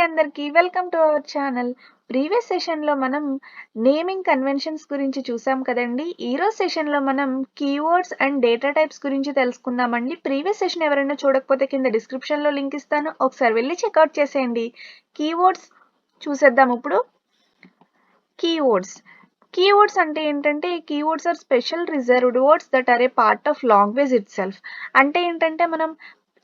అందరికీ welcome to our channel. Previous సెషన్‌లో మనం నేమింగ్ కన్వెన్షన్స్ గురించి చూసాం కదండీ! ఈరోజు సెషన్‌లో మనం కీవర్డ్స్ అండ్ డేటా టైప్స్ గురించి తెలుసుకుందామండి. ప్రీవియస్ సెషన్ ఎవరైనా చూడకపోతే కింద డిస్క్రిప్షన్‌లో లింక్ ఇస్తాను. ఒకసారి వెళ్లి చెక్‌ఔట్ చేసేయండి. కీవర్డ్స్ చూసేద్దాం ఇప్పుడు. కీవర్డ్స్ అంటే ఏంటంటే keywords are special reserved words that are a part of language itself. అంటే ఏంటంటే మనం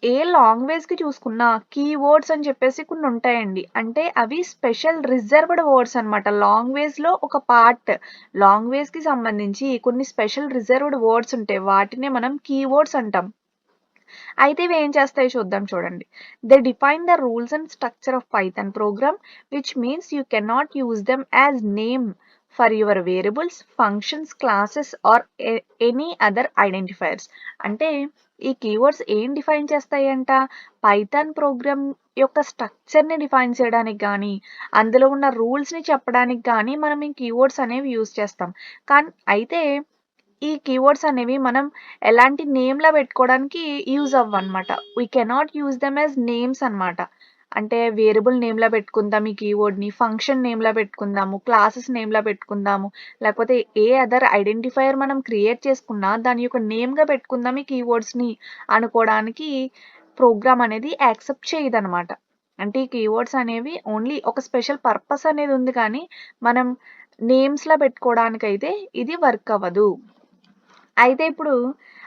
ఏ లాంగ్వేజ్‌కి చూసుకున్నా కీవర్డ్స్ అని చెప్పేసి కొన్ని ఉంటాయండి. అంటే అవి స్పెషల్ రిజర్వ్డ్ వర్డ్స్ అనమాట. లాంగ్వేజ్‌లో ఒక పార్ట్. లాంగ్వేజ్‌కి సంబంధించి కొన్ని స్పెషల్ రిజర్వ్డ్ వర్డ్స్ ఉంటాయి. వాటినే మనం కీవర్డ్స్ అంటాం. అయితే ఇవి ఏం చేస్తాయో చూద్దాం చూడండి. They define the rules and structure of Python program which means you cannot use them as name for your variables, functions, classes or any other identifiers. అంటే ఈ కీవర్డ్స్ ఏం డిఫైన్ చేస్తాయంట? పైథాన్ ప్రోగ్రామ్ యొక్క స్ట్రక్చర్‌ని డిఫైన్ చేయడానికి గానీ, అందులో ఉన్న రూల్స్‌ని చెప్పడానికి గానీ మనం ఈ కీవర్డ్స్ అనేవి యూజ్ చేస్తాం. అయితే ఈ కీవర్డ్స్ అనేవి మనం ఎలాంటి నేమ్‌లా పెట్టుకోవడానికి యూజ్ అవ్వనమాట. We cannot use them as names అనమాట. అంటే వేరియబుల్ నేమ్‌లా పెట్టుకుందాం ఈ కీవర్డ్‌ని, ఫంక్షన్ నేమ్‌లా పెట్టుకుందాము, క్లాసెస్ నేమ్‌లా పెట్టుకుందాము, లేకపోతే ఏ అదర్ ఐడెంటిఫైయర్ మనం క్రియేట్ చేసుకున్నా దాని యొక్క నేమ్‌గా పెట్టుకుందాం ఈ కీవర్డ్స్‌ని అనుకోవడానికి ప్రోగ్రామ్ అనేది యాక్సెప్ట్ చేయదనమాట. అంటే ఈ కీవర్డ్స్ అనేవి ఓన్లీ ఒక స్పెషల్ పర్పస్ అనేది ఉంది కానీ, మనం నేమ్స్‌లా పెట్టుకోవడానికైతే ఇది వర్క్ అవ్వదు. అయితే ఇప్పుడు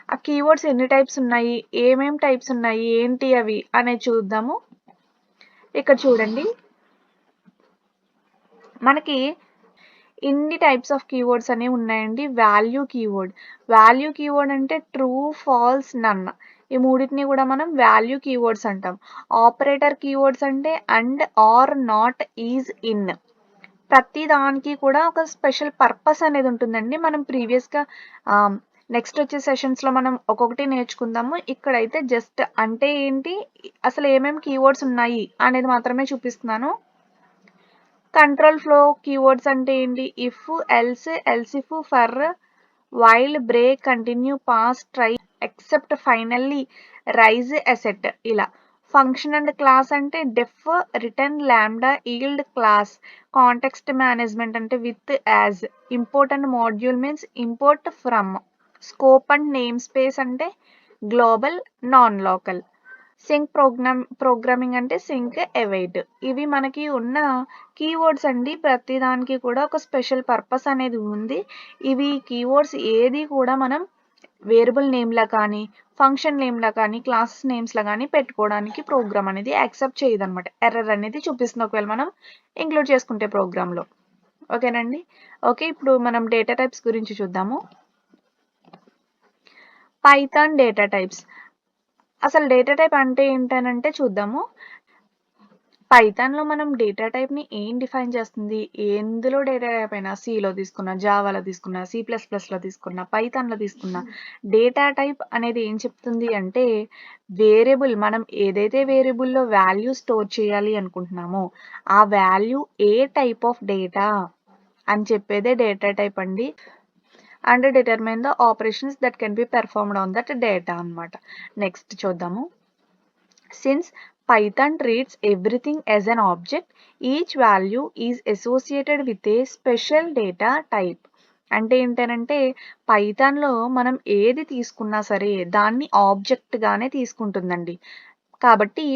ఆ కీవర్డ్స్ ఎన్ని టైప్స్ ఉన్నాయి? ఏమేం టైప్స్ ఉన్నాయి? ఏంటి అవి? అనేది చూద్దాము. ఇక్కడ చూడండి. మనకి ఇన్ని టైప్స్ ఆఫ్ కీవర్డ్స్ అనేవి ఉన్నాయండి. వాల్యూ కీవర్డ్ అంటే ట్రూ, ఫాల్స్, నన్. ఈ మూడిటిని కూడా మనం వాల్యూ కీవర్డ్స్ అంటాం. ఆపరేటర్ కీవర్డ్స్ అంటే and, or, not, is, in. ప్రతి దానికి కూడా ఒక స్పెషల్ పర్పస్ అనేది ఉంటుందండి. మనం ప్రీవియస్‌గా నెక్స్ట్ వచ్చే సెషన్స్‌లో మనం ఒక్కొక్కటి నేర్చుకుందాము. ఇక్కడైతే జస్ట్ అంటే ఏంటి, అసలు ఏమేమి కీవర్డ్స్ ఉన్నాయి అనేది మాత్రమే చూపిస్తున్నాను. కంట్రోల్ ఫ్లో కీవర్డ్స్ అంటే ఏంటి? If, else, elif, for, while, break, continue, pass, try, except, finally, raise, assert ఇలా. ఫంక్షన్ అండ్ క్లాస్ అంటే def, return, lambda, yield, class. Context management అంటే with, as. Import and module means import, from. Scope and name space అంటే global, non local. Sync programming అంటే sync, await. ఇవి మనకి ఉన్న keywords అండి. ప్రతి దానికి కూడా ఒక స్పెషల్ పర్పస్ అనేది ఉంది. ఇవి కీవర్డ్స్ ఏది కూడా మనం వేరియబుల్ నేమ్‌లా కానీ, ఫంక్షన్ నేమ్‌లా కానీ, క్లాసెస్ నేమ్స్‌లా కానీ పెట్టుకోవడానికి ప్రోగ్రామ్ అనేది యాక్సెప్ట్ చేయదనమాట. ఎర్రర్ అనేది చూపిస్తుంది ఒకవేళ మనం ఇంక్లూడ్ చేసుకుంటే ప్రోగ్రామ్‌లో. ఓకేనండి. ఓకే. ఇప్పుడు మనం డేటా టైప్స్ గురించి చూద్దాము. Python data types. అసలు డేటా టైప్ అంటే ఏంటనంటే చూద్దాము. పైథాన్‌లో మనం డేటా టైప్‌ని ఏం డిఫైన్ చేస్తుంది? ఎందులో డేటా టైప్ అయినా సీలో తీసుకున్నా, జావాలో తీసుకున్నా, సి ప్లస్ ప్లస్‌లో తీసుకున్నా, పైథాన్‌లో తీసుకున్నా డేటా టైప్ అనేది ఏం చెప్తుంది అంటే మనం ఏదైతే వేరియబుల్‌లో వాల్యూ స్టోర్ చేయాలి అనుకుంటున్నామో ఆ value A type of data అని చెప్పేదే డేటా టైప్ అండి. And determine the operations that can be performed on that data అనమాట. నెక్స్ట్ చూద్దాము. Since Python treats everything as an object, each value is associated with a special data type. అంటే ఏంటనంటే పైథాన్‌లో మనం ఏది తీసుకున్నా సరే దాన్ని ఆబ్జెక్ట్‌గానే తీసుకుంటుందండి. కాబట్టి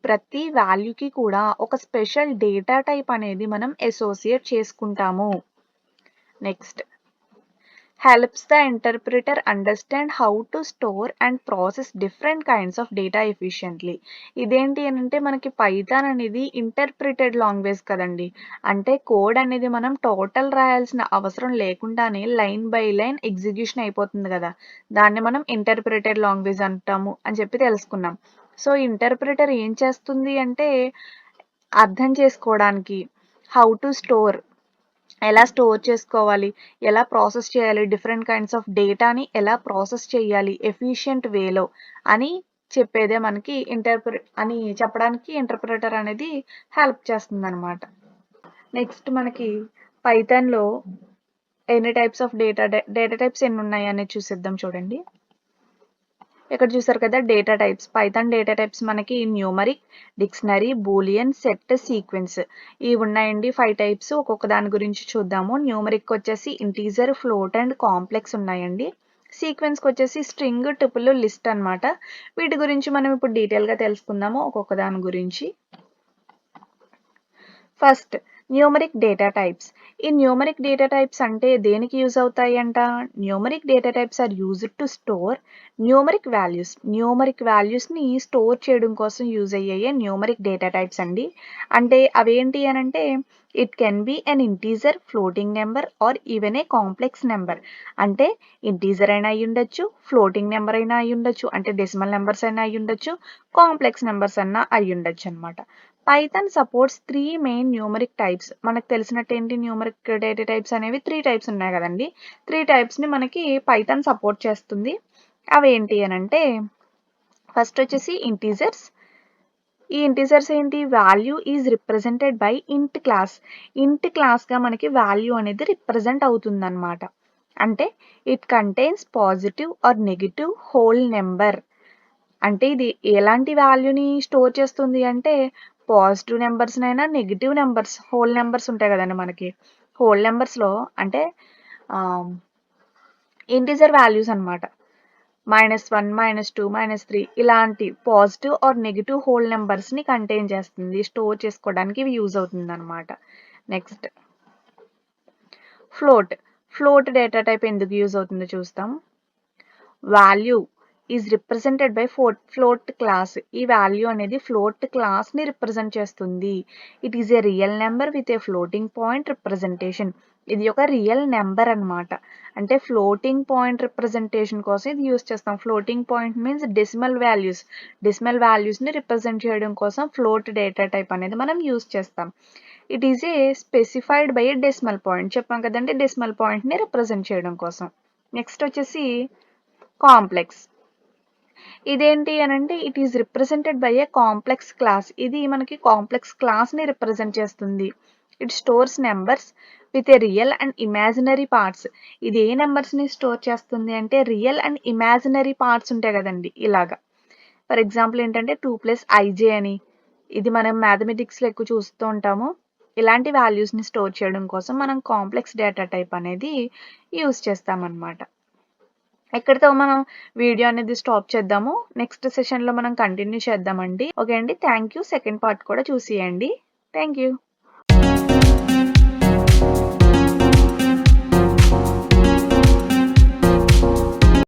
ప్రతి వాల్యూకి కూడా ఒక స్పెషల్ డేటా టైప్ అనేది మనం అసోసియేట్ చేసుకుంటాము. Next helps the interpreter understand how to store and process different kinds of data efficiently. ఇదేంటి అనంటే మనకి పైథాన్ అనేది ఇంటర్ప్రిటెడ్ లాంగ్వేజ్ కదండి. అంటే కోడ్ అనేది మనం టోటల్ రాయాల్సిన అవసరం లేకుండానే లైన్ బై లైన్ ఎగ్జిక్యూషన్ అయిపోతుంది కదా. దాన్ని మనం ఇంటర్ప్రిటెడ్ లాంగ్వేజ్ అంటాము అని చెప్పి తెలుసుకున్నాం. సో ఇంటర్ప్రిటర్ ఏం చేస్తుంది అంటే అర్థం చేసుకోవడానికి హౌ టు స్టోర్, ఎలా స్టోర్ చేసుకోవాలి, ఎలా ప్రాసెస్ చేయాలి, డిఫరెంట్ కైండ్స్ ఆఫ్ డేటాని ఎలా ప్రాసెస్ చేయాలి ఎఫిషియంట్ వేలో అని చెప్పేదే మనకి చెప్పడానికి ఇంటర్ప్రిటర్ అనేది హెల్ప్ చేస్తుందన్నమాట. నెక్స్ట్ మనకి పైథాన్‌లో ఎన్ని టైప్స్ ఆఫ్ డేటా టైప్స్ ఎన్ని ఉన్నాయి అనేది చూసేద్దాం చూడండి. ఇక్కడ చూసారు కదా data types. Python data types మనకి numeric, dictionary, boolean, set, sequence ఇవి ఉన్నాయండి 5 టైప్స్. ఒక్కొక్క దాని గురించి చూద్దాము. న్యూమరిక్ వచ్చేసి ఇంటీజర్, ఫ్లోట్ అండ్ కాంప్లెక్స్ ఉన్నాయండి. సీక్వెన్స్‌కి వచ్చేసి స్ట్రింగ్, టుపుల్, లిస్ట్ అన్నమాట. వీటి గురించి మనం ఇప్పుడు డీటెయిల్‌గా తెలుసుకుందాము ఒక్కొక్క దాని గురించి. First numeric data types. ఈ న్యూమరిక్ డేటా టైప్స్ అంటే దేనికి యూజ్ అవుతాయంట? Numeric data types are used to store numeric values. Numeric వాల్యూస్‌ని స్టోర్ చేయడం కోసం యూజ్ అయ్యేయే న్యూమరిక్ డేటా టైప్స్ అండి. అంటే అవేంటి అనంటే it can be an integer, floating number or even a complex number. అంటే ఇంటీజర్ అయినా అయ్యుండొచ్చు, ఫ్లోటింగ్ నెంబర్ అయినా అయ్యుండొచ్చు, అంటే డెసిమల్ నెంబర్స్ అయినా అయ్యుండొచ్చు, కాంప్లెక్స్ నెంబర్స్ అన్నా అయ్యుండొచ్చు అన్నమాట. Python supports 3 main numeric types. మనకు తెలిసినట్టు ఏంటి న్యూమరిక్ డేటా టైప్స్ అనేవి 3 టైప్స్ ఉన్నాయి కదండి. 3 టైప్స్‌ని మనకి పైథాన్ సపోర్ట్ చేస్తుంది. అవేంటి అనంటే ఫస్ట్ వచ్చేసి ఇంటీజర్స్. ఈ ఇంటీజర్స్ ఏంటి? Value is represented by int class. Int క్లాస్‌గా మనకి వాల్యూ అనేది రిప్రజెంట్ అవుతుందన్నమాట. అంటే it contains positive or negative whole number. అంటే ఇది ఎలాంటి వాల్యూని స్టోర్ చేస్తుంది అంటే పాజిటివ్ నెంబర్స్‌నైనా, నెగెటివ్ నెంబర్స్, హోల్ నెంబర్స్ ఉంటాయి కదండీ మనకి. హోల్ నెంబర్స్‌లో అంటే ఆహ్, ఇంటిజర్ వాల్యూస్ అన్నమాట. -1, -2, -3 ఇలాంటి పాజిటివ్ ఆర్ నెగెటివ్ హోల్ నెంబర్స్‌ని కంటైన్ చేస్తుంది. స్టోర్ చేసుకోవడానికి ఇవి యూజ్ అవుతుందన్నమాట. Next float. Float data type ఎందుకు యూజ్ అవుతుందో చూస్తాం. Value is represented by float class. ఈ వాల్యూ అనేది ఫ్లోట్ క్లాస్‌ని రిప్రజెంట్ చేస్తుంది. It is a real number with a floating point representation. ఇది ఒక రియల్ నెంబర్ అన్నమాట. అంటే ఫ్లోటింగ్ పాయింట్ రిప్రజెంటేషన్ కోసం ఇది యూజ్ చేస్తాం. Floating point means decimal values. Decimal వాల్యూస్‌ని రిప్రజెంట్ చేయడం కోసం ఫ్లోట్ డేటా టైప్ అనేది మనం యూజ్ చేస్తాం. It is a specified by a decimal point. చెప్పాం కదండీ డెసిమల్ పాయింట్‌ని రిప్రజెంట్ చేయడం కోసం. నెక్స్ట్ వచ్చేసి కాంప్లెక్స్. ఇదేంటి అనంటే it is represented by A complex class. ఇది మనకి కాంప్లెక్స్ క్లాస్‌ని రిప్రజెంట్ చేస్తుంది. It stores numbers with a real and imaginary parts. ఇది ఏ నెంబర్స్‌ని స్టోర్ చేస్తుంది అంటే రియల్ అండ్ ఇమాజినరీ పార్ట్స్ ఉంటాయి కదండీ ఇలాగా. ఫర్ ఎగ్జాంపుల్ ఏంటంటే 2+ij అని. ఇది మనం మ్యాథమెటిక్స్‌లో ఎక్కువ చూస్తూ ఉంటాము. ఇలాంటి వాల్యూస్‌ని స్టోర్ చేయడం కోసం మనం కాంప్లెక్స్ డేటా టైప్ అనేది యూజ్ చేస్తామన్నమాట. ఇక్కడితో మనం వీడియో అనేది స్టాప్ చేద్దాము. నెక్స్ట్ సెషన్‌లో మనం కంటిన్యూ చేద్దామండి. ఓకే అండి. Thank you. సెకండ్ పార్ట్ కూడా చూసేయండి. Thank you.